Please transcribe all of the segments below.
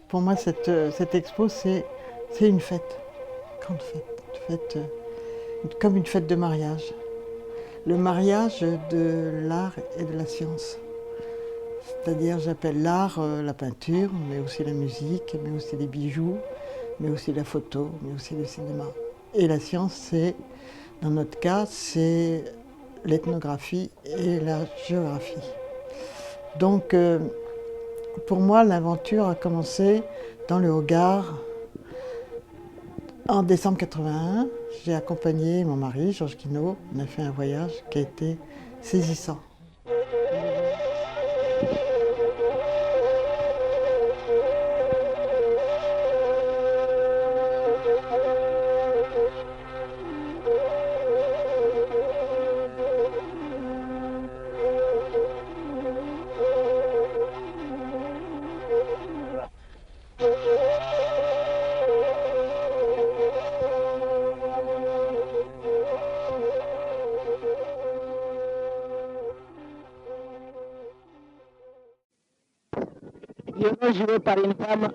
Pour moi, cette expo, c'est une fête, grande fête, comme une fête de mariage. Le mariage de l'art et de la science. C'est-à-dire, j'appelle l'art la peinture, mais aussi la musique, mais aussi les bijoux, mais aussi la photo, mais aussi le cinéma. Et la science, c'est, dans notre cas, c'est l'ethnographie et la géographie. Donc, pour moi, l'aventure a commencé dans le Haut-Gard en décembre 81. J'ai accompagné mon mari, Georges Guinaud. On a fait un voyage qui a été saisissant. Joué par une femme,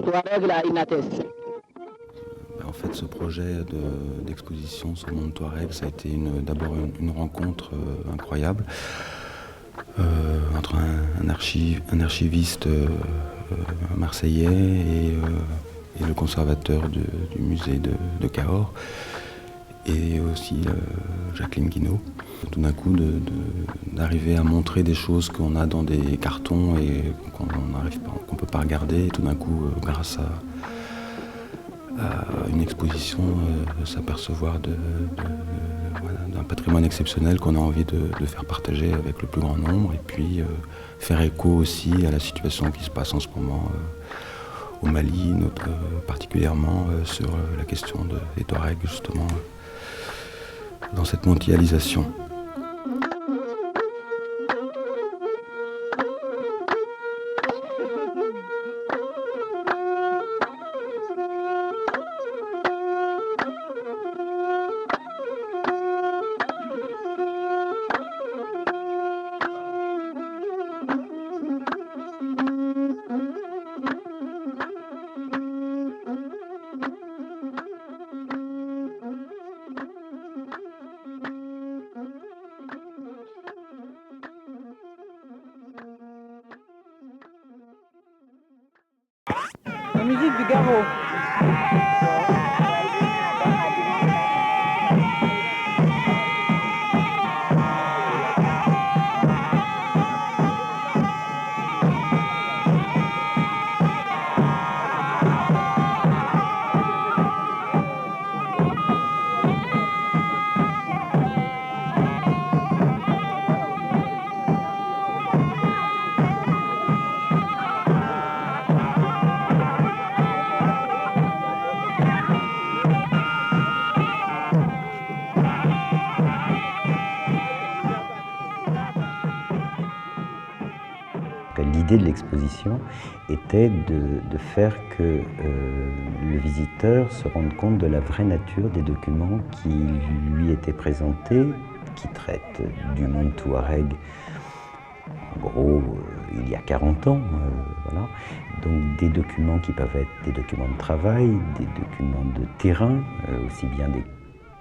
Touareg à Inates. En fait, ce projet d'exposition sur le monde Touareg, ça a été d'abord une rencontre incroyable entre un archiviste marseillais et le conservateur du musée de Cahors, et aussi Jacqueline Guinaud. Tout d'un coup, d'arriver à montrer des choses qu'on a dans des cartons et qu'on ne peut pas regarder, et tout d'un coup, grâce à une exposition, s'apercevoir d'un patrimoine exceptionnel qu'on a envie de faire partager avec le plus grand nombre, et puis faire écho aussi à la situation qui se passe en ce moment au Mali, particulièrement sur la question des Touaregs, justement, dans cette mondialisation. La musique du Garo. L'idée de l'exposition était de faire que le visiteur se rende compte de la vraie nature des documents qui lui étaient présentés, qui traitent du monde touareg, en gros, il y a 40 ans. Voilà. Donc des documents qui peuvent être des documents de travail, des documents de terrain, aussi bien des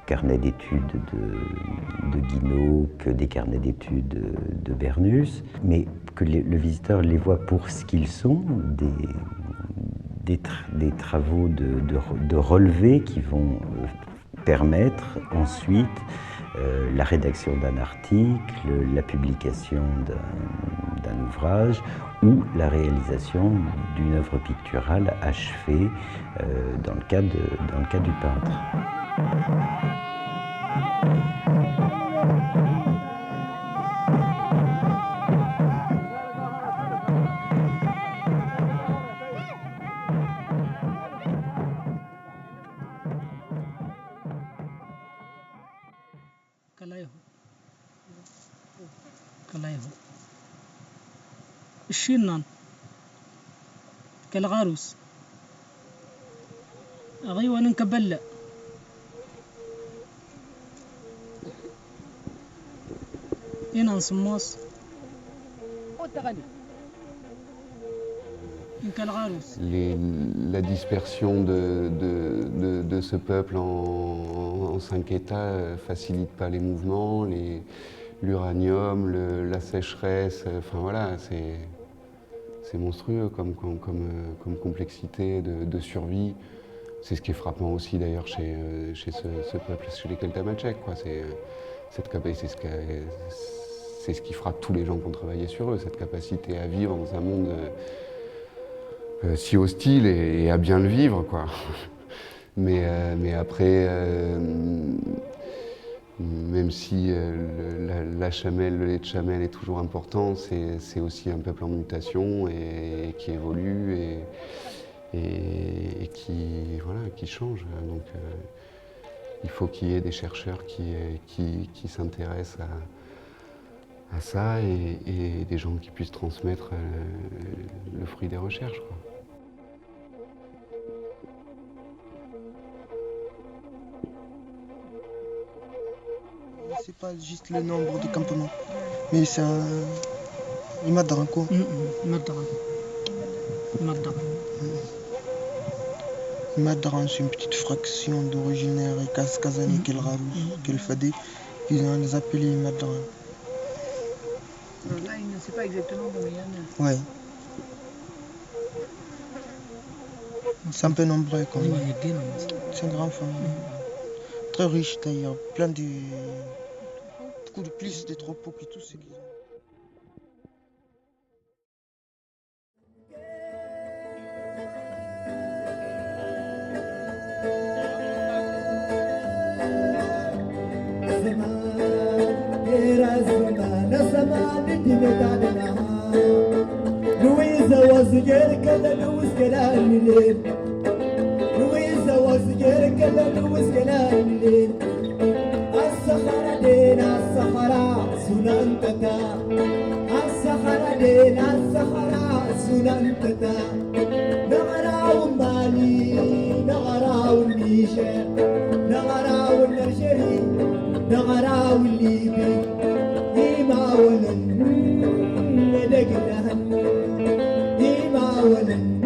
carnets d'études de Guinaud que des carnets d'études de Bernus, mais que le visiteur les voit pour ce qu'ils sont, des travaux de relevé qui vont permettre ensuite la rédaction d'un article, la publication d'un ouvrage ou la réalisation d'une œuvre picturale achevée dans le cas du peintre. الشينان كالغاروس أغيوان نكبلة هنا نصموس La dispersion de ce peuple en 5 États facilite pas les mouvements, l'uranium, la sécheresse, enfin voilà, c'est monstrueux comme complexité de survie. C'est ce qui est frappant aussi d'ailleurs chez ce peuple, chez les Keltamatchèques, quoi. C'est ce qui frappe tous les gens qui ont travaillé sur eux, cette capacité à vivre dans un monde si hostile et à bien le vivre, quoi. Mais après, même si la chamelle, le lait de chamelle est toujours important, c'est aussi un peuple en mutation et qui évolue et qui change. Donc il faut qu'il y ait des chercheurs qui s'intéressent à ça et des gens qui puissent transmettre le fruit des recherches, quoi. C'est pas juste le nombre de campements, mais c'est un Imadran, quoi. Imadran, c'est une petite fraction d'originaire et Kazani, Kelrarousse, Kelfadé, qu'ils ont les appelés Imadran. Là, il ne sait pas exactement combien il y en a. Ouais. C'est un peu nombreux quand même. C'est une grande famille. Très riche d'ailleurs, plein de. Beaucoup de plus de troupeaux que tout ce qu'ils ont. Louisa was the girl that was getting Louisa was the girl that was getting الصخرة دينا الصخرة سننتتا الصخرة دينا الصخرة سننتتا نغراو مالي نغراو النيشة نغراو النرجري نغراو الليبي ديما ولن ندقلهن ديما ولن